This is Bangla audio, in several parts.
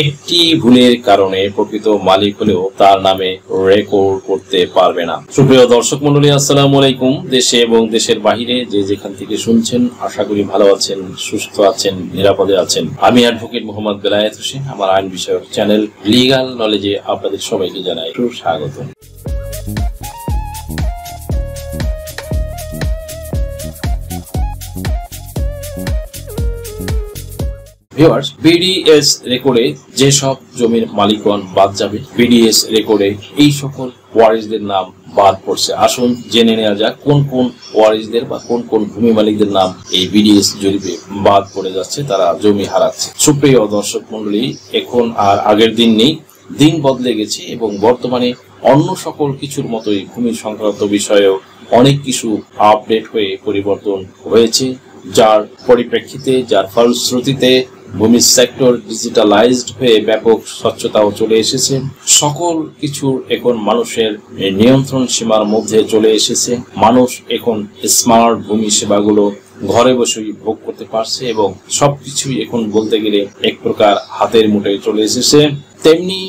একটি ভুলের কারণে প্রকৃত মালিক হলেও তার নামে রেকর্ড করতে পারবে না। সুপ্রিয় দর্শক মন্ডলী, আসসালামু আলাইকুম। দেশে এবং দেশের বাহিরে যে যেখান থেকে শুনছেন, আশা করি ভালো আছেন, সুস্থ আছেন, নিরাপদে আছেন। আমি অ্যাডভোকেট মোহাম্মদ বেলায়েত হোসেন। আমার আইন বিষয়ক চ্যানেল লিগাল নলেজে আপনাদের সবাইকে জানাই সুস্বাগত। ভিউয়ার্স, বিডিএস রেকর্ডে যেসব জমির মালিকগণ বাদ যাবে, বিডিএস রেকর্ডে এই সকল ওয়ারিসদের নাম বাদ পড়ছে। আসুন জেনে নেওয়া যাক কোন কোন ওয়ারিসদের বা কোন কোন ভূমি মালিকদের নাম এই বিডিএস জরিপে বাদ পড়ে যাচ্ছে, তারা জমি হারাচ্ছে। সুপ্রিয় দর্শক মন্ডলী, এখন আর আগের দিন নেই, দিন বদলে গেছে এবং বর্তমানে অন্য সকল কিছুর মতোই ভূমি সংক্রান্ত বিষয়েও অনেক কিছু আপডেট হয়ে পরিবর্তন হয়েছে, যার পরিপ্রেক্ষিতে, যার ফলশ্রুতিতে ভূমি সেক্টর ডিজিটালাইজড হয়ে ব্যাপক স্বচ্ছতাও চলে এসেছে। সকল কিছু এখন মানুষের নিয়ন্ত্রণ সীমার মধ্যে চলে এসেছে। মানুষ এখন স্মার্ট ভূমি সেবাগুলো ঘরে বসেই ভোগ করতে পারছে এবং সবকিছুই এখন বলতে গেলে এক প্রকার হাতের মুঠোয় চলে এসেছে। তেমনি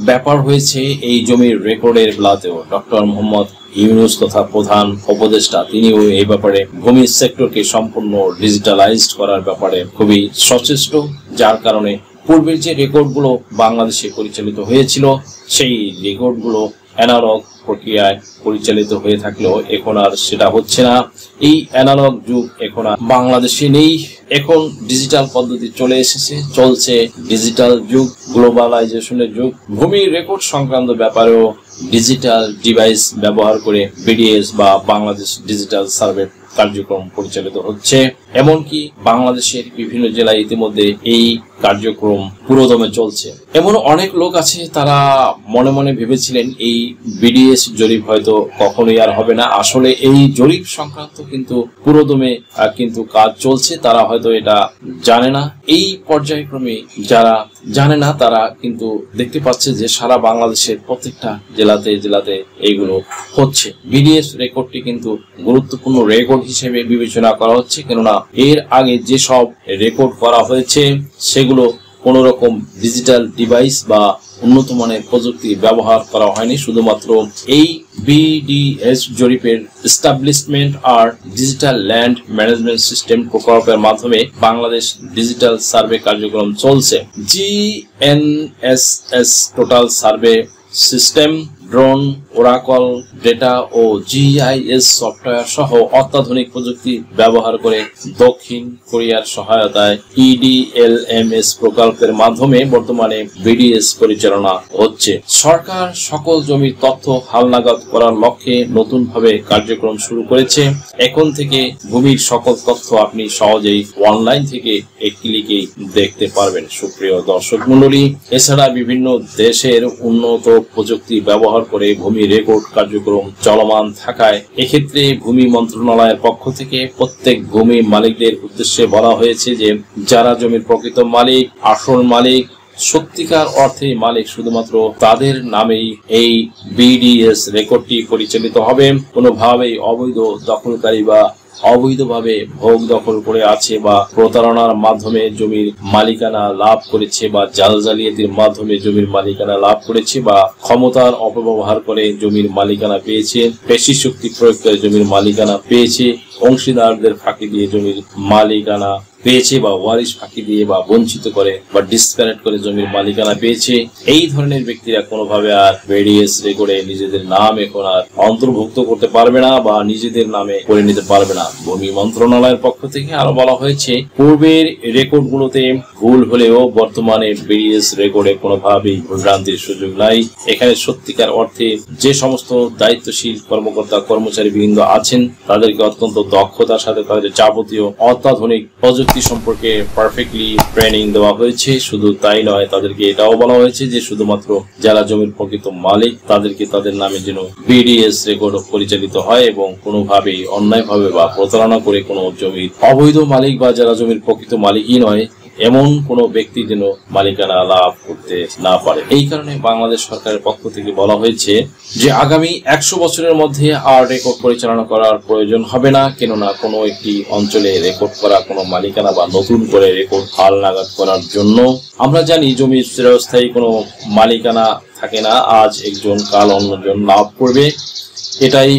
ব্যাপার হয়েছে এই জমির রেকর্ডের বেলাতেও। ডক্টর মোহাম্মদ ইউনূস তথা প্রধান উপদেষ্টা, তিনিও এই ব্যাপারে ভূমি সেক্টরকে সম্পূর্ণ ডিজিটালাইজড করার ব্যাপারে খুবই সচেষ্ট, যার কারণে পূর্বের যে রেকর্ডগুলো বাংলাদেশে পরিচালিত হয়েছিল, সেই রেকর্ডগুলো অ্যানালগ প্রক্রিয়ায় পরিচালিত হয়ে থাকলেও এখন আর সেটা হচ্ছে না। এই অ্যানালগ যুগ এখন আর বাংলাদেশে নেই। এখন ডিজিটাল পদ্ধতি চলে এসেছে, চলছে ডিজিটাল যুগ, গ্লোবালাইজেশনের যুগ। ভূমি রেকর্ড সংক্রান্ত ব্যাপারেও ডিজিটাল ডিভাইস ব্যবহার করে বিডিএস বা বাংলাদেশ ডিজিটাল সার্ভে কার্যক্রম পরিচালিত হচ্ছে। এমনকি বাংলাদেশের বিভিন্ন জেলায় ইতিমধ্যে এই কার্যক্রম পুরোদমে চলছে। এমন অনেক লোক আছে, তারা মনে মনে ভেবেছিলেন এই বিডিএস জরিপ হয়তো কখনোই আর হবে না। আসলে এই জরিপ সংক্রান্ত কিন্তু পুরোদমে কিন্তু কাজ চলছে, তারা হয়তো এটা জানে না। এই পর্যায়ক্রমে যারা জানে না, তারা কিন্তু দেখতে পাচ্ছে যে সারা বাংলাদেশের প্রত্যেকটা জেলাতে জেলাতে এইগুলো হচ্ছে। বিডিএস রেকর্ডটি কিন্তু গুরুত্বপূর্ণ রেকর্ড হিসেবে বিবেচনা করা হচ্ছে, কেননা এর আগে যে সব রেকর্ড করা হয়েছে সেগুলো কোন রকম ডিজিটাল ডিভাইস বা উন্নত মানের প্রযুক্তি ব্যবহার করা হয়নি। শুধুমাত্র এই বিডিএস জরিপের এস্টাবলিশমেন্ট আর ডিজিটাল ল্যান্ড ম্যানেজমেন্ট সিস্টেম প্রকল্পের মাধ্যমে বাংলাদেশ ডিজিটাল সার্ভে কার্যক্রম চলছে। GNSS total survey system, drone, Oracle data ও জিআইএস সফটওয়্যার সহ অত্যাধুনিক প্রযুক্তি ব্যবহার করে দক্ষিণ কোরিয়ার সহায়তায় ইডিএলএমএস প্রকল্পের মাধ্যমে বর্তমানে বিডিএস পরিচালনা হচ্ছে। সরকার সকল জমির তথ্য হালনাগাদ করার লক্ষ্যে নতুনভাবে কার্যক্রম শুরু করেছে। এখন থেকে ভূমির সকল তথ্য আপনি সহজেই অনলাইন থেকে এক ক্লিকেই দেখতে পারবেন। সুপ্রিয় দর্শক মন্ডলী, এছাড়া বিভিন্ন দেশের উন্নত প্রযুক্তি ব্যবহার করে ভূমি রেকর্ড কার্যক্রম চলমান থাকায় এক্ষেত্রে ভূমি মন্ত্রণালয়ের পক্ষ থেকে প্রত্যেক ভূমি মালিকদের উদ্দেশ্যে বলা হয়েছে যে যারা জমির প্রকৃত মালিক, আসল মালিক, সত্যিকার অর্থে মালিক, শুধুমাত্র তাদের নামেই এই বিডিএস রেকর্ডটি পরিচালিত হবে। কোনোভাবেই অবৈধ দখলকারী বা অবৈধভাবে ভোগ দখল করে আছে বা প্রতারণার মাধ্যমে জমির মালিকানা লাভ করেছে বা জাল জালিয়াতির মাধ্যমে জমির মালিকানা লাভ করেছে বা ক্ষমতার অপব্যবহার করে জমির মালিকানা পেয়েছে, পেশি শক্তি প্রয়োগ করে জমির মালিকানা পেয়েছে, অংশীদারদের ফাঁকি দিয়ে জমির মালিকানা পেয়েছে বা ওয়ারিশ ফাঁকি দিয়ে বা বঞ্চিত করে বা ডিসকানেক্ট করে জমির মালিকানা পেয়েছে, এই ধরনের ব্যক্তিরা কোনোভাবে আর বিডিএস রেকর্ডে নিজেদের নাম এখন আর অন্তর্ভুক্ত করতে পারবে না বা নিজেদের নামে করে নিতে পারবে না। ভূমি মন্ত্রণালয়ের পক্ষ থেকে আরো বলা হয়েছে, পূর্বের রেকর্ডগুলোতে ভুল হলেও বর্তমানে বিডিএস রেকর্ডে কোনোভাবেই ভ্রান্তির সুযোগ নাই। এখানে সত্যিকার অর্থে যে সমস্ত দায়িত্বশীল কর্মকর্তা কর্মচারী বৃন্দ আছেন, তাদেরকে অত্যন্ত দক্ষতার সাথে তাদের যাবতীয় অত্যাধুনিক প্রযুক্তি সম্পর্কে পারফেক্টলি ট্রেনিং দেওয়া হয়েছে। শুধু তাই নয়, তাদেরকে এটাও বলা হয়েছে যে শুধুমাত্র যারা জমির প্রকৃত মালিক তাদেরকে তাদের নামে যেন বিডিএস রেকর্ড পরিচালিত হয় এবং কোনোভাবেই অন্যায়ভাবে বা প্রতারণা করে কোনো জমির অবৈধ মালিক বা যারা জমির প্রকৃত মালিকই নয় এমন কোনো ব্যক্তি যেন মালিকানা লাভ করতে না পারে। এই কারণে বাংলাদেশ সরকারের পক্ষ থেকে বলা হয়েছে যে আগামী 100 বছরের মধ্যে আর রেকর্ড পরিচালনা করার প্রয়োজন হবে না, কেননা কোনো একটি অঞ্চলে রেকর্ড করা কোনো মালিকানা বা নতুন করে রেকর্ড হাল নাগাদ করার জন্য আমরা জানি জমির চিরস্থায়ী কোনো মালিকানা থাকে না। আজ একজন কাল অন্যজন লাভ করবে, এটাই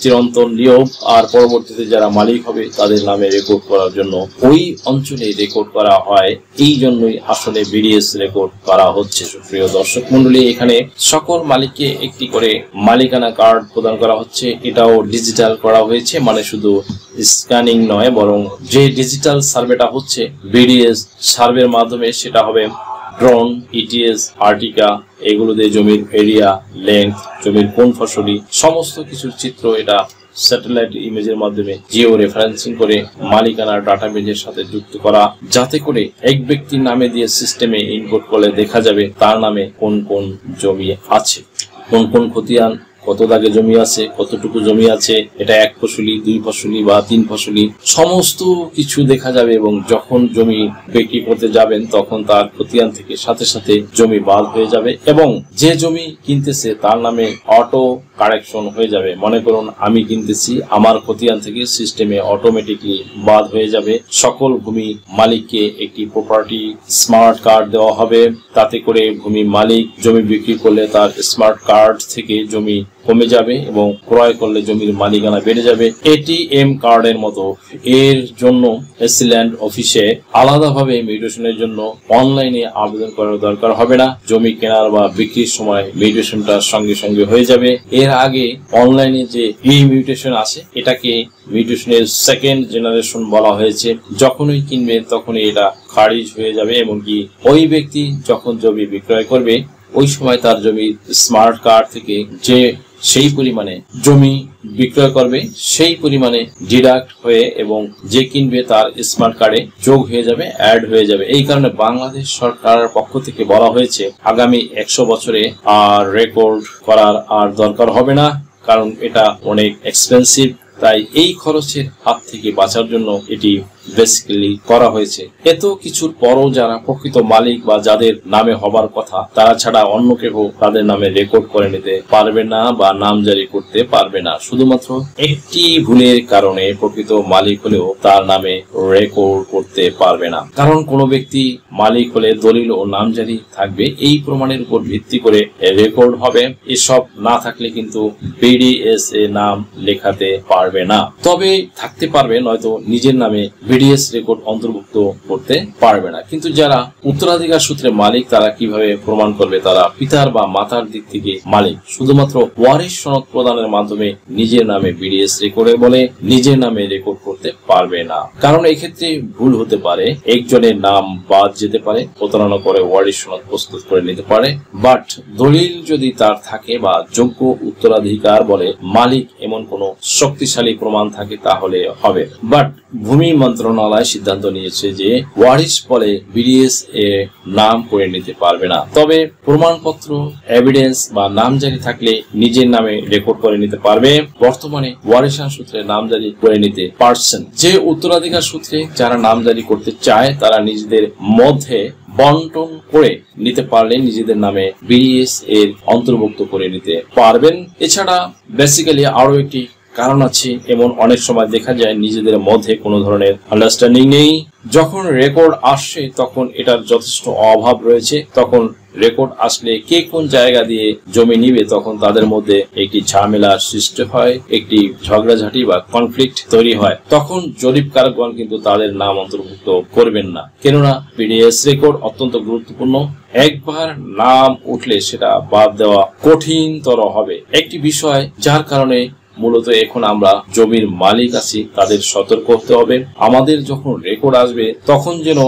চিরন্তন নিয়ম। আর পরবর্তীতে যারা মালিক হবে তাদের নামে রেকর্ড করার জন্য ওই অঞ্চলে রেকর্ড করা হয়। এই জন্যই আসলে বিডিএস রেকর্ড করা হচ্ছে। সুপ্রিয় দর্শক মন্ডলী, এখানে সকল মালিককে একটি করে মালিকানা কার্ড প্রদান করা হচ্ছে। এটাও ডিজিটাল করা হয়েছে, মানে শুধু স্ক্যানিং নয়, বরং যে ডিজিটাল সার্ভেটা হচ্ছে বিডিএস সার্ভের মাধ্যমে, সেটা হবে ড্রোন, ইটিএস, আর্টিকা, এগুলো দিয়ে জমির এরিয়া, লেন্থ, জমির কোন ফসলি সমস্ত কিছুর চিত্র এটা স্যাটেলাইট ইমেজের মাধ্যমে জিও রেফারেন্সিং করে মালিকানার ডাটাবেজের সাথে যুক্ত করা, যাতে করে এক ব্যক্তির নামে দিয়ে সিস্টেমে ইনপুট করলে দেখা যাবে তার নামে কোন কোন জমি আছে, কোন কোন খতিয়ান, কত দাগে জমি আছে, কতটুকু জমি আছে, এটা 1 ফসলি, 2 ফসলি বা 3 ফসলি, সমস্ত কিছু দেখা যাবে। এবং যখন জমি বিক্রি করতে যাবেন তখন তার খতিয়ান থেকে সাথে সাথে জমি বাদ হয়ে যাবে এবং যে জমি কিনতেছে তার নামে অটো কারেকশন হয়ে যাবে। মনে করুন আমি কিনতেছি, আমার খতিয়ান থেকে সিস্টেমে অটোমেটিকলি বাদ হয়ে যাবে। সকল ভূমি মালিককে একটি প্রপার্টি স্মার্ট কার্ড দেওয়া হবে, তাতে করে ভূমি মালিক জমি বিক্রি করলে তার স্মার্ট কার্ড থেকে জমি কমে যাবে এবং ক্রয় করলে জমির মালিকানা বেড়ে যাবে। এটিএম কার্ডের মতো। এর জন্য এসিল্যান্ড অফিসে আলাদাভাবে মিউটেশনের জন্য অনলাইনে আবেদন করার দরকার হবে না। জমি কেনার বা বিক্রির সময় মিউটেশনটা সঙ্গে সঙ্গে হয়ে যাবে। এর আগে অনলাইনে যে ই মিউটেশন আছে, এটাকে মিউটেশনের সেকেন্ড জেনারেশন বলা হয়েছে। যখনই কিনবেন তখনই এটা খারিজ হয়ে যাবে, এমনকি ওই ব্যক্তি যখন জমি বিক্রয় করবে ওই সময় তার জমির স্মার্ট কার্ড থেকে যে সেই পরিমাণে জমি বিক্রয় করবে সেই পরিমাণে ডিডাক্ট হয়ে এবং যে কিনবে তার স্মার্ট কার্ডে যোগ হয়ে যাবে, অ্যাড হয়ে যাবে। এই কারণে বাংলাদেশ সরকারের পক্ষ থেকে বলা হয়েছে আগামী 100 বছরে আর রেকর্ড করার আর দরকার হবে না, কারণ এটা অনেক এক্সপেন্সিভ। তাই এই খরচের হাত থেকে বাঁচার জন্য এটি বেসিক্যালি করা হয়েছে। এত কিছুর পরও যারা প্রকৃত মালিক বা যাদের নামে হবার কথা, তারা ছাড়া অন্য কেউ তাদের নামে রেকর্ড করে নিতে পারবে না বা নাম জারি করতে পারবে না। শুধুমাত্র একটি ভুলের কারণে প্রকৃত মালিক হলেও তার নামে রেকর্ড করতে পারবে না। কারণ কোনো ব্যক্তি মালিক হলে দলিল ও নামজারি থাকবে, এই প্রমাণের উপর ভিত্তি করে রেকর্ড হবে। এসব না থাকলে কিন্তু বিডিএস এ নাম লেখাতে পারবে না। তবে থাকতে পারবে, নয়তো নিজের নামে বিডিএস রেকর্ড অন্তর্ভুক্ত করতে পারবে না। কিন্তু যারা উত্তরাধিকার সূত্রে মালিক, তারা কিভাবে প্রমাণ করবে তারা পিতার বা মাতার দিক থেকে মালিক? শুধুমাত্র ওয়ারিশ সনদ প্রদানের মাধ্যমে নিজের নামে বিডিএস রেকর্ডে বলে নিজের নামে রেকর্ড করতে পারবে না। কারণ এই ক্ষেত্রে ভুল হতে পারে, একজনের নাম বাদ যেতে পারে, প্রতারণা করে ওয়ারিশ সনদ প্রস্তুত করে নিতে পারে। বাট দলিল যদি তার থাকে বা যোগ্য উত্তরাধিকার বলে মালিক এমন কোন শক্তিশালী প্রমাণ থাকে তাহলে হবে। বাট ভূমি মন্ত্রণালয় সিদ্ধান্ত নিয়েছে যে ওয়ারিশ বলে বিডিএস এ নাম করে নিতে পারবে না। তবে প্রমাণপত্র, এভিডেন্স বা নামজারি থাকলে নিজের নামে রেকর্ড করে নিতে পারবে। বর্তমানে ওয়ারিশান সূত্রে নামজারি করে নিতে পারছেন। যে উত্তরাধিকার সূত্রে যারা নামজারি করতে চায় তারা নিজেদের মধ্যে বন্টন করে নিতে পারলে নিজেদের নামে বিডিএস এর অন্তর্ভুক্ত করে নিতে পারবেন। এছাড়া বেসিক্যালি আরো একটি কারণ আছে। এমন অনেক সময় দেখা যায় নিজেদের মধ্যে কোনো ধরনের আন্ডারস্ট্যান্ডিং নেই। যখন রেকর্ড আসে তখন এটার যথেষ্ট অভাব রয়েছে। তখন রেকর্ড আসলে কে কোন জায়গা দিয়ে জমি নিবে তখন তাদের মধ্যে একটি ঝামেলার সৃষ্টি হয়, একটি ঝগড়াঝাটি বা কনফ্লিক্ট তৈরি হয়। তখন জরিপকারকগণ কিন্তু তাদের নাম অন্তর্ভুক্ত করবেন না, কেননা বিডিএস রেকর্ড অত্যন্ত গুরুত্বপূর্ণ। একবার নাম উঠলে সেটা বাদ দেওয়া কঠিনতর হবে। একটি বিষয় যার কারণে মূলত এখন আমরা জমির মালিক আছি তাদের সতর্ক হতে হবে। আমাদের যখন রেকর্ড আসবে তখন যেন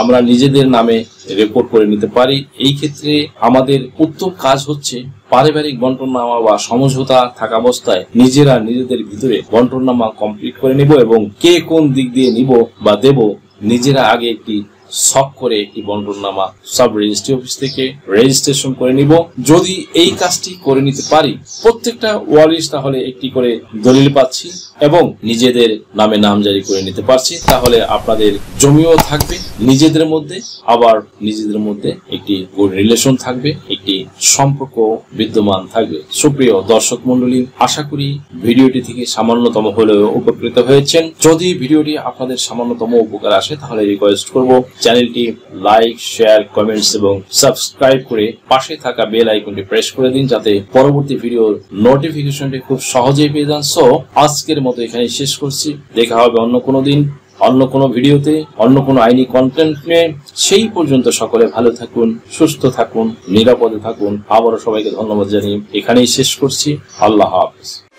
আমরা নিজেদের নামে রেকর্ড করে নিতে পারি। এই ক্ষেত্রে আমাদের উত্তম কাজ হচ্ছে পারিবারিক বন্টননামা বা সমঝোতা থাকা অবস্থায় নিজেরা নিজেদের ভিতরে বন্টননামা কমপ্লিট করে নিব এবং কে কোন দিক দিয়ে নিব বা দেব নিজেরা আগে একটি সব করে একটি বন্টননামা সাব রেজিস্ট্রি অফিস থেকে রেজিস্ট্রেশন করে নিব। যদি এই কাজটি করে নিতে পারি, প্রত্যেকটা ওয়ারিশ তাহলে একটি করে দলিল পাচ্ছি এবং নিজেদের নামে নামজারি করে নিতে পারছি, তাহলে আপনাদের জমিও থাকবে নিজেদের মধ্যে, আবার নিজেদের মধ্যে একটি গুড রিলেশন থাকবে, একটি সম্পর্ক বিদ্যমান থাকবে। সুপ্রিয় দর্শক মন্ডলী, আশা করি ভিডিওটি থেকে সামান্যতম হলেও উপকৃত হয়েছেন। যদি ভিডিওটি আপনাদের সামান্যতম উপকার আসে তাহলে রিকোয়েস্ট করব চ্যানেলটি লাইক, শেয়ার, কমেন্টস এবং সাবস্ক্রাইব করে পাশে থাকা বেল আইকনটি প্রেস করে দিন, যাতে পরবর্তী ভিডিওর নোটিফিকেশনটি খুব সহজেই পেয়ে যান। সো আজকের মতো এখানে শেষ করছি, দেখা হবে অন্য কোনো দিন, অন্য কোনো ভিডিওতে, অন্য কোনো আইনি কন্টেন্ট নিয়ে। সেই পর্যন্ত সকলে ভালো থাকুন, সুস্থ থাকুন, নিরাপদে থাকুন। আবারও সবাইকে ধন্যবাদ জানিয়ে এখানেই শেষ করছি। আল্লাহ হাফেজ।